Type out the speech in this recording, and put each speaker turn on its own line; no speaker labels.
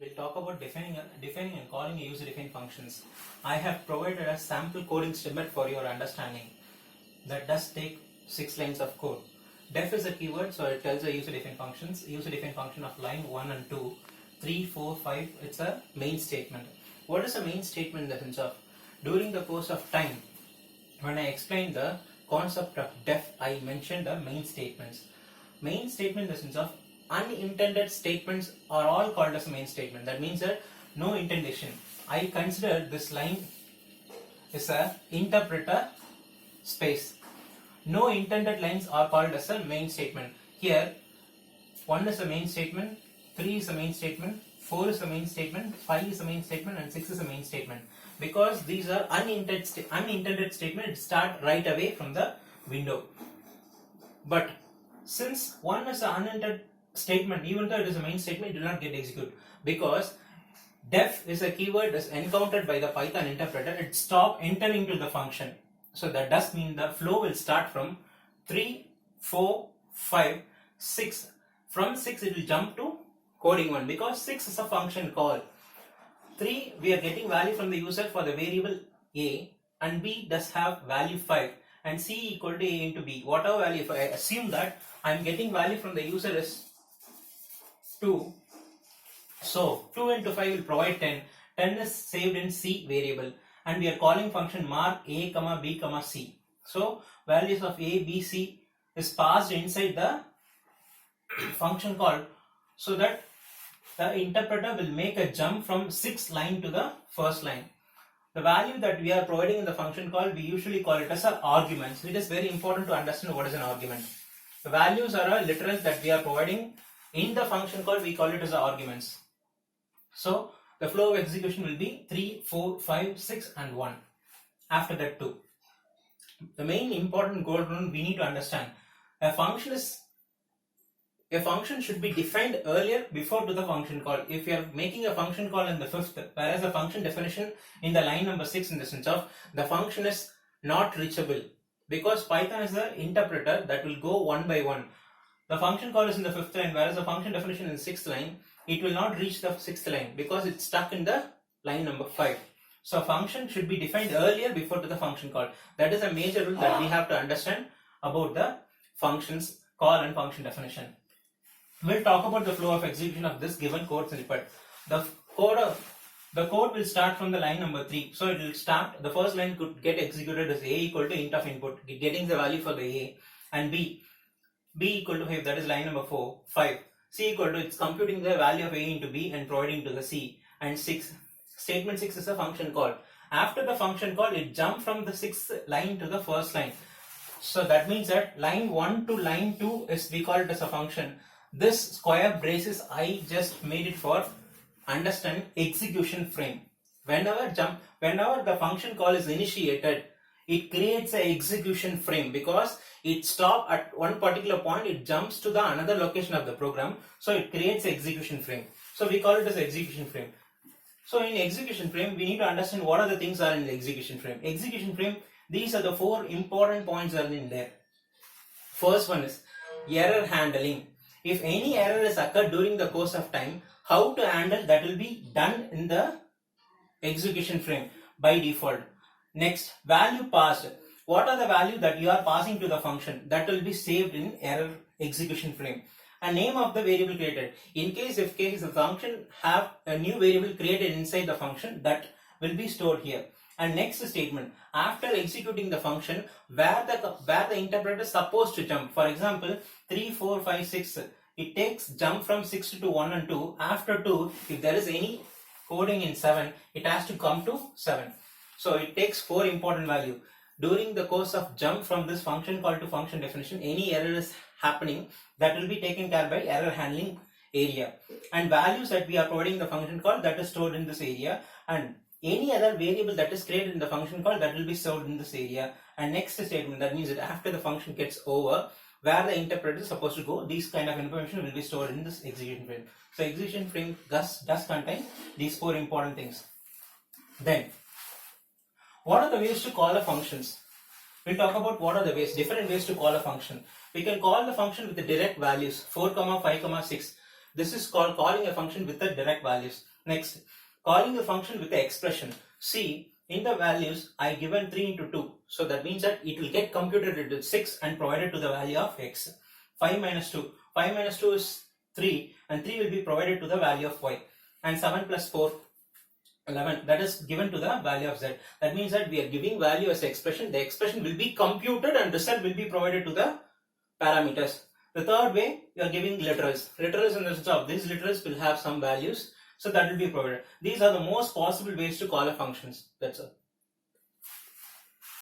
We'll talk about defining and calling a user-defined functions. I have provided a sample coding snippet for your understanding. That does take 6 lines of code. Def is a keyword, so it tells the user-defined functions. User-defined function of line 1 and 2, 3, 4, 5. It's a main statement. What is a main statement in the sense of? During the course of time, when I explained the concept of def, I mentioned the main statements. Main statement in the sense of unintended statements are all called as a main statement. That means that no intention. I consider this line is a interpreter space. No intended lines are called as a main statement. Here 1 is a main statement, 3 is a main statement, 4 is a main statement, 5 is a main statement, and 6 is a main statement. Because these are unintended statements, start right away from the window. But since 1 is an unintended statement, even though it is a main statement, it will not get executed, because def is a keyword is encountered by the Python interpreter. It stop entering to the function. So that does mean the flow will start from 3, 4, 5, 6. From 6 it will jump to coding 1, because 6 is a function call. 3, we are getting value from the user for the variable a, and b does have value 5, and c equal to a into b. Whatever value, if I assume that I am getting value from the user is 2, so 2 into 5 will provide 10. 10 is saved in c variable, and we are calling function mark a comma b comma c. So values of a, b, c is passed inside the function call, so that the interpreter will make a jump from 6th line to the first line. The value that we are providing in the function call, we usually call it as an argument. So it is very important to understand what is an argument. The values are a literals that we are providing in the function call, we call it as arguments. So the flow of execution will be 3, 4, 5, 6 and 1. After that 2. The main important goal we need to understand, a function should be defined earlier before to the function call. If you are making a function call in the 5th, whereas the function definition in the line number 6 in the sense of the function is not reachable, because Python is the interpreter that will go one by one. The function call is in the 5th line, whereas the function definition in the 6th line, it will not reach the 6th line because it's stuck in the line number 5. So a function should be defined earlier before to the function call. That is a major rule that we have to understand about the functions call and function definition. We'll talk about the flow of execution of this given code snippet. The code will start from the line number 3. So it will start, the first line could get executed as a equal to int of input, getting the value for the a, and b equal to 5, that is line number 4, 5. C equal to, it's computing the value of a into b and providing to the c, and 6. Statement 6 is a function call. After the function call, it jumped from the 6th line to the first line. So that means that line 1 to line 2 is, we call it as a function. This square braces I just made it for understand execution frame. Whenever the function call is initiated, it creates an execution frame, because it stops at one particular point, it jumps to the another location of the program, so it creates an execution frame. So we call it as execution frame. So in execution frame, we need to understand what are the things are in the execution frame. Execution frame, these are the 4 important points are in there. First one is error handling. If any error is occurred during the course of time, how to handle that will be done in the execution frame by default. Next, value passed. What are the value that you are passing to the function? That will be saved in error execution frame. A name of the variable created. In case the function have a new variable created inside the function, that will be stored here. And next statement, after executing the function, where the interpreter is supposed to jump. For example, 3, 4, 5, 6. It takes jump from 6 to 1 and 2. After 2, if there is any coding in 7, it has to come to 7. So it takes 4 important value. During the course of jump from this function call to function definition, any error is happening, that will be taken care by error handling area. And values that we are providing the function call, that is stored in this area. And any other variable that is created in the function call, that will be stored in this area. And next statement, that means that after the function gets over, where the interpreter is supposed to go, these kind of information will be stored in this execution frame. So execution frame does contain these 4 important things. Then, what are the ways to call a functions? We'll talk about what are the different ways to call a function. We can call the function with the direct values 4, 5, 6. This is called calling a function with the direct values. Next, calling a function with the expression. See, in the values, I given 3 into 2. So that means that it will get computed into 6 and provided to the value of x. 5 minus 2. 5 minus 2 is 3 and 3 will be provided to the value of y. And 7 plus 4, 11. That is given to the value of z. That means that we are giving value as expression. The expression will be computed and result will be provided to the parameters. The third way, you are giving literals. Literals in the sense of these literals will have some values. So that will be provided. These are the most possible ways to call a functions. That's all.